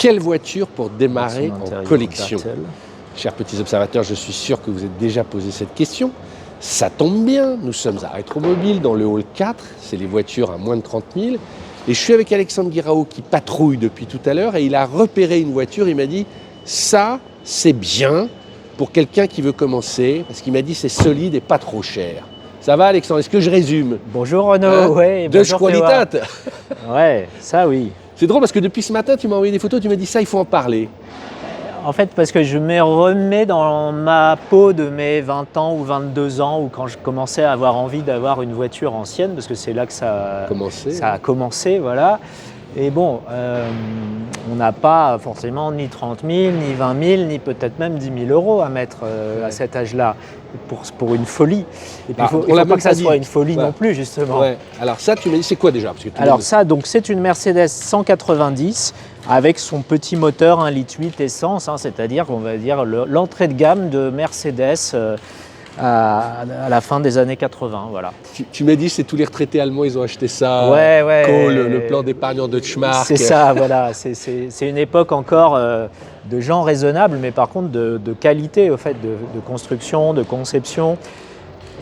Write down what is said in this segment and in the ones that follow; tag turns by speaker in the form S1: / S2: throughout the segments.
S1: Quelle voiture pour démarrer en collection?
S2: Dartel.
S1: Chers petits observateurs, je suis sûr que vous êtes déjà posé cette question. Ça tombe bien, nous sommes à Rétromobile dans le hall 4, c'est les voitures à moins de 30 000. Et je suis avec Alexandre Guirao qui patrouille depuis tout à l'heure et il a repéré une voiture, il m'a dit « ça, c'est bien pour quelqu'un qui veut commencer » parce qu'il m'a dit « c'est solide et pas trop cher ». Ça va Alexandre, est-ce que je résume?
S2: Bonjour Renaud, ouais,
S1: De
S2: bonjour
S1: qualité.
S2: Ouais, ça oui.
S1: C'est drôle parce que depuis ce matin, tu m'as envoyé des photos, tu m'as dit ça, il faut en parler.
S2: En fait, parce que je me remets dans ma peau de mes 20 ans ou 22 ans, où quand je commençais à avoir envie d'avoir une voiture ancienne, parce que c'est là que ça a commencé, voilà. Et bon, on n'a pas forcément ni 30 000, ni 20 000, ni peut-être même 10 000 euros à mettre à cet âge-là pour une folie. Et puis il faut pas que ça soit une folie non plus, justement.
S1: Ouais. Alors ça, tu m'as dit, c'est quoi déjà? Parce que
S2: alors ça, donc c'est une Mercedes 190 avec son petit moteur 1,8 litre essence, hein, c'est-à-dire, on va dire, l'entrée de gamme de Mercedes à la fin des années 80, voilà.
S1: Tu m'as dit, c'est tous les retraités allemands, ils ont acheté ça.
S2: Ouais.
S1: Le plan d'épargne en Deutschmark.
S2: C'est ça, voilà. C'est une époque encore de gens raisonnables, mais par contre de qualité, au fait, de construction, de conception.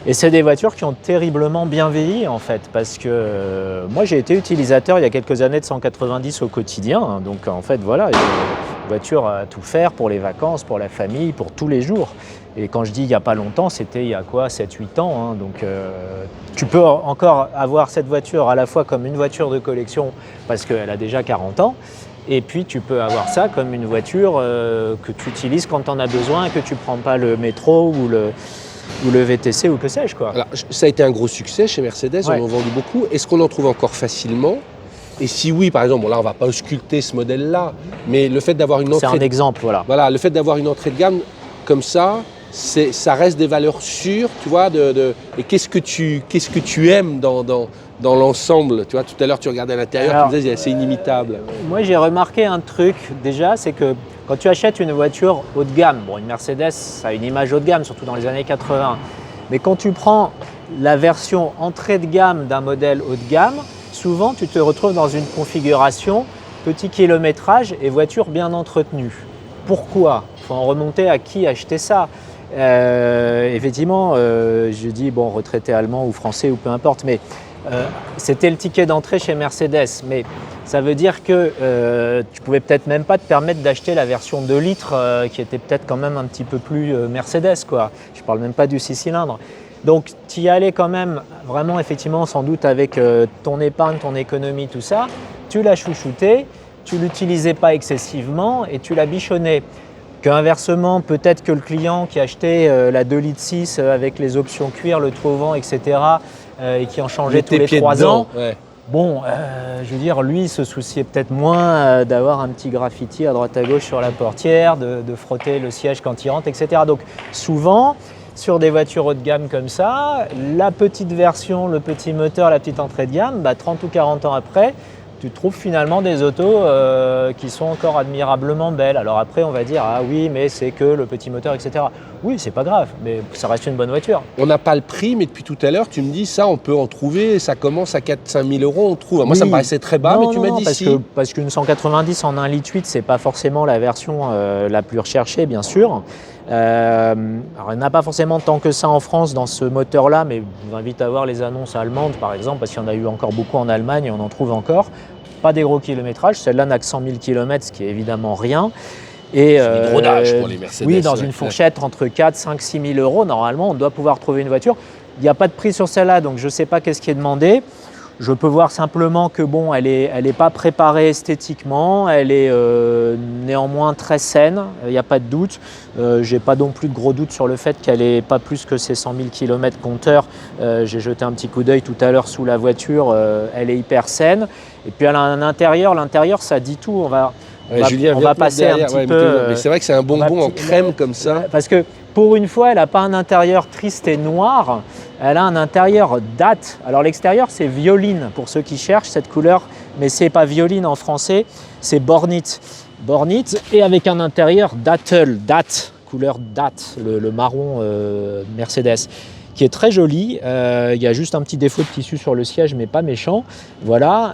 S2: Et c'est des voitures qui ont terriblement bien vieilli, en fait, parce que moi, j'ai été utilisateur il y a quelques années de 190 au quotidien. Hein, donc, en fait, voilà, une voiture à tout faire pour les vacances, pour la famille, pour tous les jours. Et quand je dis il n'y a pas longtemps, c'était il y a quoi, 7-8 ans. Hein, donc tu peux encore avoir cette voiture à la fois comme une voiture de collection parce qu'elle a déjà 40 ans. Et puis tu peux avoir ça comme une voiture que tu utilises quand tu en as besoin et que tu ne prends pas le métro ou le VTC ou que sais-je, quoi.
S1: Alors, ça a été un gros succès chez Mercedes,
S2: ouais.
S1: On en a vendu beaucoup. Est-ce qu'on en trouve encore facilement? Et si oui, par exemple, bon, là on ne va pas ausculter ce modèle-là, mais le fait d'avoir une entrée...
S2: C'est un exemple, voilà.
S1: Voilà, le fait d'avoir une entrée de gamme comme ça, ça reste des valeurs sûres, tu vois, et qu'est-ce que tu aimes dans l'ensemble, tu vois, tout à l'heure tu regardais à l'intérieur, tu me disais c'est inimitable.
S2: Moi j'ai remarqué un truc déjà, c'est que quand tu achètes une voiture haut de gamme, bon une Mercedes ça a une image haut de gamme, surtout dans les années 80, mais quand tu prends la version entrée de gamme d'un modèle haut de gamme, souvent tu te retrouves dans une configuration petit kilométrage et voiture bien entretenue. Pourquoi? Il faut en remonter à qui achetait ça. Effectivement, je dis bon, retraité allemand ou français ou peu importe, mais c'était le ticket d'entrée chez Mercedes. Mais ça veut dire que tu pouvais peut-être même pas te permettre d'acheter la version 2 litres qui était peut-être quand même un petit peu plus Mercedes, quoi. Je parle même pas du 6 cylindres. Donc tu y allais quand même vraiment effectivement sans doute avec ton épargne, ton économie, tout ça. Tu l'as chouchouté, tu l'utilisais pas excessivement et tu l'as bichonné. Qu'inversement, peut-être que le client qui achetait la 2 litres 6 avec les options cuir, le trou au vent, etc. Et qui en changeait tous les 3 ans,
S1: ouais.
S2: Bon, je veux dire, lui, il se souciait peut-être moins d'avoir un petit graffiti à droite à gauche sur la portière, de frotter le siège quand il rentre, etc. Donc souvent, sur des voitures haut de gamme comme ça, la petite version, le petit moteur, la petite entrée de gamme, 30 ou 40 ans après, tu trouves finalement des autos qui sont encore admirablement belles. Alors après, on va dire, ah oui, mais c'est que le petit moteur, etc. Oui, c'est pas grave, mais ça reste une bonne voiture.
S1: On n'a pas le prix, mais depuis tout à l'heure, tu me dis, ça, on peut en trouver, ça commence à 4-5 000 euros, on trouve. Moi,
S2: oui.
S1: Ça me paraissait très bas, mais tu m'as dit si.
S2: Parce qu'une 190 en 1,8 litre, c'est pas forcément la version la plus recherchée, bien sûr. Alors, il n'y en a pas forcément tant que ça en France dans ce moteur-là, mais je vous invite à voir les annonces allemandes, par exemple, parce qu'il y en a eu encore beaucoup en Allemagne et on en trouve encore. Pas des gros kilométrages, celle-là n'a que 100 000 km, ce qui est évidemment rien.
S1: Et c'est du rodage pour les Mercedes.
S2: Oui, dans une fourchette entre 4, 5, 6 000 euros, normalement, on doit pouvoir trouver une voiture. Il n'y a pas de prix sur celle-là, donc je ne sais pas qu'est-ce qui est demandé. Je peux voir simplement que bon, elle est pas préparée esthétiquement, elle est néanmoins très saine, il n'y a pas de doute. J'ai pas non plus de gros doute sur le fait qu'elle n'ait pas plus que ses 100 000 km compteur. J'ai jeté un petit coup d'œil tout à l'heure sous la voiture, elle est hyper saine. Et puis elle a un intérieur, l'intérieur ça dit tout. On va passer un petit peu.
S1: Mais c'est vrai que c'est un bonbon en crème comme ça.
S2: Parce que pour une fois, elle n'a pas un intérieur triste et noir, elle a un intérieur date. Alors l'extérieur, c'est violine pour ceux qui cherchent cette couleur, mais c'est pas violine en français, c'est bornite. Bornite et avec un intérieur date, couleur date, le marron Mercedes, qui est très jolie. Il y a juste un petit défaut de tissu sur le siège, mais pas méchant. Voilà.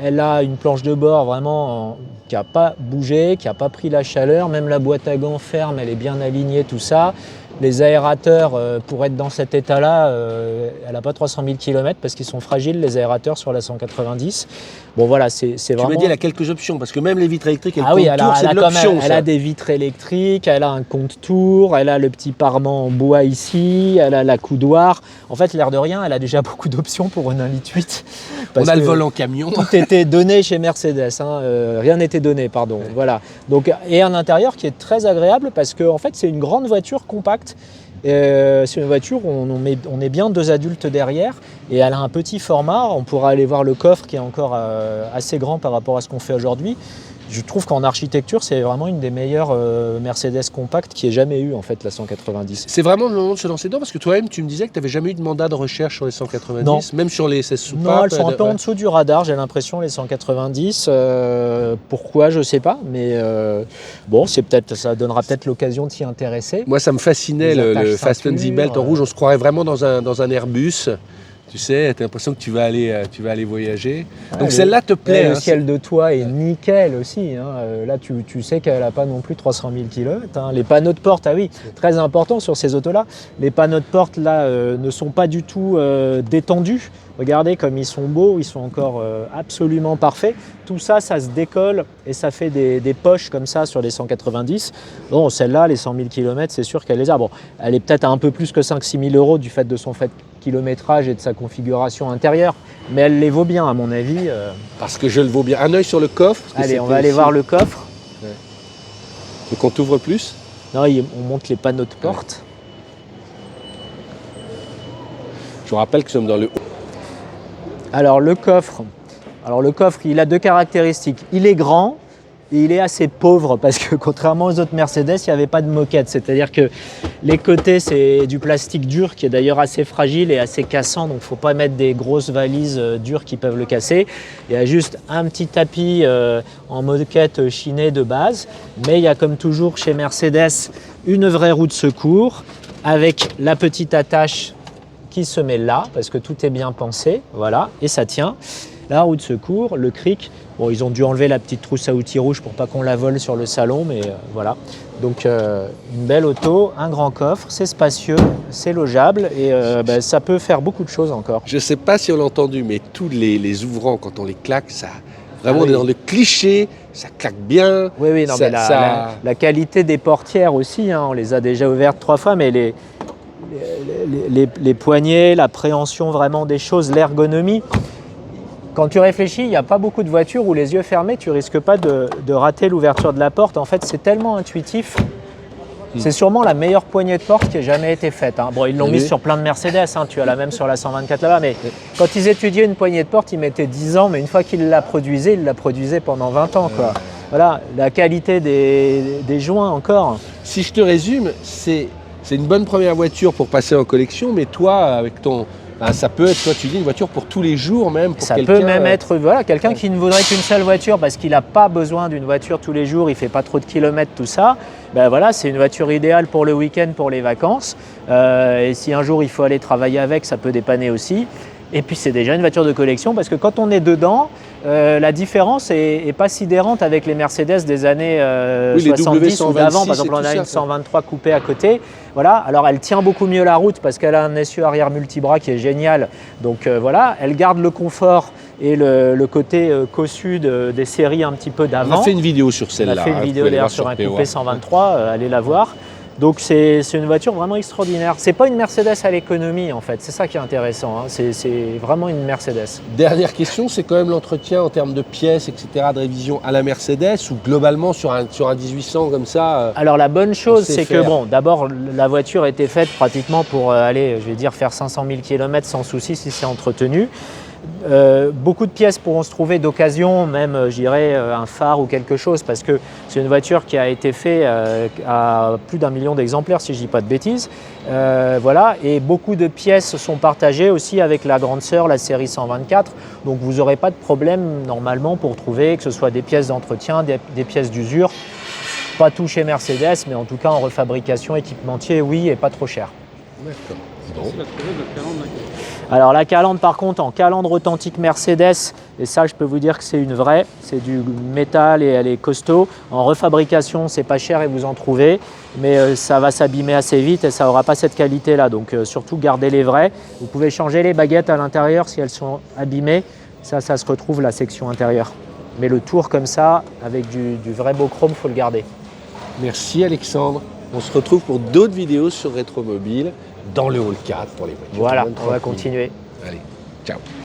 S2: Elle a une planche de bord vraiment qui n'a pas bougé, qui n'a pas pris la chaleur. Même la boîte à gants ferme, elle est bien alignée, tout ça. Les aérateurs, pour être dans cet état-là, elle n'a pas 300 000 km parce qu'ils sont fragiles, les aérateurs sur la 190. Bon voilà, c'est vraiment...
S1: Tu m'as dit elle a quelques options, parce que même les vitres électriques et le
S2: oui,
S1: compte-tour, c'est de l'option.
S2: Elle a des vitres électriques, elle a un compte-tour, elle a le petit parement en bois ici, elle a la coudoir. En fait, l'air de rien, elle a déjà beaucoup d'options pour une 1,8 litre.
S1: On a le volant camion.
S2: Tout était donné chez Mercedes, hein, rien n'était donné, pardon. Ouais. Voilà. Donc, et un intérieur qui est très agréable parce que en fait, c'est une grande voiture compacte. C'est une voiture où on est bien 2 adultes derrière et elle a un petit format. On pourra aller voir le coffre qui est encore assez grand par rapport à ce qu'on fait aujourd'hui. Je trouve qu'en architecture, c'est vraiment une des meilleures Mercedes compactes qui ait jamais eu en fait la 190.
S1: C'est vraiment le moment de se lancer dedans parce que toi-même tu me disais que tu n'avais jamais eu de mandat de recherche sur les 190,
S2: non.
S1: Même sur les 16 soupapes.
S2: Non, elles sont un peu en dessous du radar, j'ai l'impression, les 190. Pourquoi, je sais pas, mais bon, ça donnera peut-être l'occasion de s'y intéresser.
S1: Moi, ça me fascinait le Fasten Z-Belt en rouge. On se croirait vraiment dans un Airbus. Tu sais, tu as l'impression que tu vas aller voyager. Donc celle-là te plaît.
S2: Le ciel de toit est nickel aussi. Hein. Là, tu sais qu'elle n'a pas non plus 300 000 km. Hein. Les panneaux de porte, ah oui, très important sur ces autos-là. Les panneaux de porte, là, ne sont pas du tout détendus. Regardez comme ils sont beaux, ils sont encore absolument parfaits. Tout ça, ça se décolle et ça fait des poches comme ça sur les 190. Bon, celle-là, les 100 000 km, c'est sûr qu'elle les a. Bon, elle est peut-être à un peu plus que 5-6 000 € du fait de son fait kilométrage et de sa configuration intérieure, mais elle les vaut bien à mon avis.
S1: Parce que je le vaux bien. Un œil sur le coffre.
S2: Allez, on va aller voir le coffre.
S1: Ouais. Donc on t'ouvre plus.
S2: Non, on monte les panneaux de porte.
S1: Je vous rappelle que nous sommes dans le haut.
S2: Alors le coffre, il a 2 caractéristiques. Il est grand et il est assez pauvre parce que contrairement aux autres Mercedes, il n'y avait pas de moquette. C'est-à-dire que les côtés, c'est du plastique dur qui est d'ailleurs assez fragile et assez cassant. Donc il ne faut pas mettre des grosses valises dures qui peuvent le casser. Il y a juste un petit tapis en moquette chinée de base. Mais il y a comme toujours chez Mercedes une vraie roue de secours avec la petite attache qui se met là, parce que tout est bien pensé, voilà, et ça tient. La roue de secours, le cric, bon, ils ont dû enlever la petite trousse à outils rouge pour pas qu'on la vole sur le salon, mais voilà. Donc une belle auto, un grand coffre, c'est spacieux, c'est logeable, et ça peut faire beaucoup de choses encore.
S1: Je sais pas si on l'a entendu, mais tous les ouvrants, quand on les claque, ça... Vraiment, on est dans le cliché, ça claque bien.
S2: Oui, non, mais la qualité des portières aussi, hein, on les a déjà ouvertes 3 fois, mais les poignées, la préhension vraiment des choses, l'ergonomie. Quand tu réfléchis, il n'y a pas beaucoup de voitures où les yeux fermés, tu risques pas de rater l'ouverture de la porte. En fait, c'est tellement intuitif. C'est sûrement la meilleure poignée de porte qui ait jamais été faite. Hein. Bon, ils l'ont mise sur plein de Mercedes, hein. Tu as la même sur la 124 là-bas, mais quand ils étudiaient une poignée de porte, ils mettaient 10 ans, mais une fois qu'ils la produisaient, ils la produisaient pendant 20 ans. Quoi. Voilà, la qualité des joints encore.
S1: Si je te résume, c'est une bonne première voiture pour passer en collection, mais toi, avec ton... ça peut être, toi tu dis, une voiture pour tous les jours même. Pour
S2: ça peut même être quelqu'un qui ne voudrait qu'une seule voiture parce qu'il n'a pas besoin d'une voiture tous les jours, il ne fait pas trop de kilomètres, tout ça. Ben voilà, c'est une voiture idéale pour le week-end, pour les vacances. Et si un jour il faut aller travailler avec, ça peut dépanner aussi. Et puis c'est déjà une voiture de collection parce que quand on est dedans, la différence est pas sidérante avec les Mercedes des années 70 ou d'avant. Par exemple, on a une 123 coupée à côté. Voilà. Alors elle tient beaucoup mieux la route parce qu'elle a un essieu arrière multibras qui est génial. Donc voilà, elle garde le confort et le côté cossu des séries un petit peu d'avant.
S1: On a fait une vidéo sur celle-là.
S2: On a fait une vidéo d'ailleurs sur un coupé 123, allez la voir. Donc c'est une voiture vraiment extraordinaire. C'est pas une Mercedes à l'économie en fait, c'est ça qui est intéressant, hein. C'est vraiment une Mercedes.
S1: Dernière question, c'est quand même l'entretien en termes de pièces, etc., de révision à la Mercedes ou globalement sur un 1800 comme ça
S2: Alors la bonne chose, c'est que bon, d'abord la voiture a été faite pratiquement pour faire 500 000 km sans souci si c'est entretenu. Beaucoup de pièces pourront se trouver d'occasion, même un phare ou quelque chose, parce que c'est une voiture qui a été faite à plus d'1 million d'exemplaires, si je ne dis pas de bêtises. Voilà, et beaucoup de pièces sont partagées aussi avec la grande sœur, la série 124. Donc vous n'aurez pas de problème normalement pour trouver que ce soit des pièces d'entretien, des pièces d'usure. Pas tout chez Mercedes, mais en tout cas en refabrication, équipementier, oui, et pas trop cher.
S1: D'accord. Bon.
S3: Facile à trouver votre calandre là.
S2: Alors la calandre par contre en calandre authentique Mercedes, et ça je peux vous dire que c'est une vraie, c'est du métal et elle est costaud. En refabrication c'est pas cher et vous en trouvez, mais ça va s'abîmer assez vite et ça n'aura pas cette qualité là, donc surtout gardez les vrais. Vous pouvez changer les baguettes à l'intérieur si elles sont abîmées, ça se retrouve la section intérieure. Mais le tour comme ça, avec du vrai beau chrome, il faut le garder.
S1: Merci Alexandre. On se retrouve pour d'autres vidéos sur Rétromobile dans le hall 4 pour les voitures.
S2: Voilà,
S1: moins de
S2: on va
S1: 30 000.
S2: continuer.
S1: Allez, ciao.